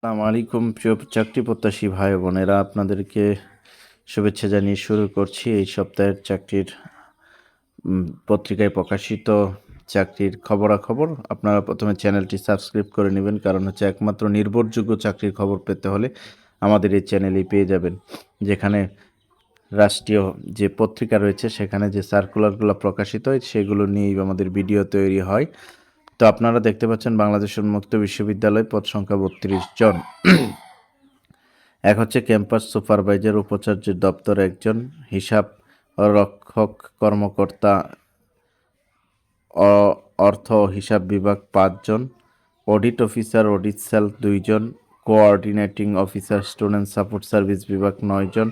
আসসালামু আলাইকুম প্রিয় চাকরি প্রত্যাশী ভাই বোনেরা, আপনাদেরকে শুভেচ্ছা জানিয়ে শুরু করছি এই সপ্তাহের চাকরির পত্রিকায় প্রকাশিত চাকরির খবরাখবর। আপনারা প্রথমে চ্যানেলটি সাবস্ক্রাইব করে নেবেন, কারণ হচ্ছে একমাত্র নির্ভরযোগ্য চাকরির খবর পেতে হলে আমাদের এই চ্যানেলেই পেয়ে যাবেন, যেখানে রাষ্ট্রীয় যে পত্রিকা রয়েছে সেখানে যে সার্কুলারগুলো প্রকাশিত হয় সেগুলো নিয়েই আমাদের ভিডিও তৈরি হয়। তো আপনারা দেখতে পাচ্ছেন বাংলাদেশ উন্মুক্ত বিশ্ববিদ্যালয়, পদ সংখ্যা 32 জন। এক হচ্ছে ক্যাম্পাস সুপারভাইজার, উপাচার্যের দপ্তর একজন, হিসাব রক্ষক কর্মকর্তা অর্থ ও হিসাব বিভাগ 5 জন, অডিট অফিসার অডিট সেল 2 জন, coordinating officer student support service বিভাগ 9 জন,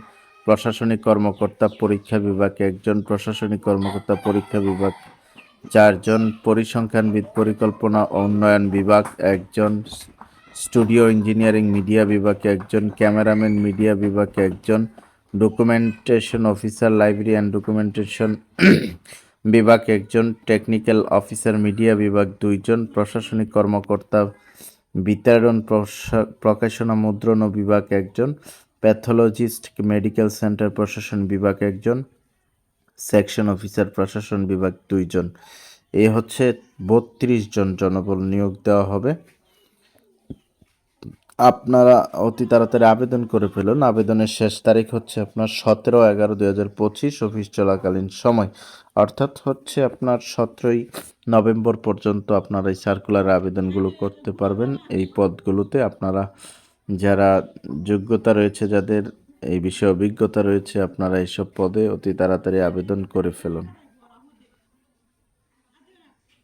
প্রশাসনিক কর্মকর্তা পরীক্ষা বিভাগ 1 জন, প্রশাসনিক কর্মকর্তা পরীক্ষা বিভাগ 4 জন, পরিসংখ্যানবিদ পরিকল্পনা ও উন্নয়ন বিভাগ 1 জন, স্টুডিও ইঞ্জিনিয়ারিং মিডিয়া বিভাগ 1 জন, ক্যামেরাম্যান মিডিয়া বিভাগ 1 জন, documentation officer library and documentation বিভাগ 1 জন, টেকনিক্যাল অফিসার মিডিয়া বিভাগ 2 জন, প্রশাসনিক কর্মকর্তা বিতরণ প্রকাশনা মুদ্রণ বিভাগ 1 জন, প্যাথোলজিস্ট মেডিকেল সেন্টার প্রশাসন বিভাগ 1 জন, সেকশন অফিসার প্রশাসন বিভাগ 2 জন। এই হচ্ছে 32 জন জনবল নিয়োগ দেওয়া হবে। আপনারা অতি তাড়াতাড়ি আবেদন করে ফেলুন। আবেদনের শেষ তারিখ হচ্ছে আপনার 17/11/2025 অফিস চলাকালীন সময়, অর্থাৎ হচ্ছে আপনার 17ই নভেম্বর পর্যন্ত আপনারা এই সার্কুলার আবেদনগুলো করতে পারবেন। এই পদগুলোতে আপনারা যারা যোগ্যতা রয়েছে, যাদের এই বিষয়ে অভিজ্ঞতা রয়েছে, আপনারা এইসব পদে অতি তাড়াতাড়ি আবেদন করে ফেলুন।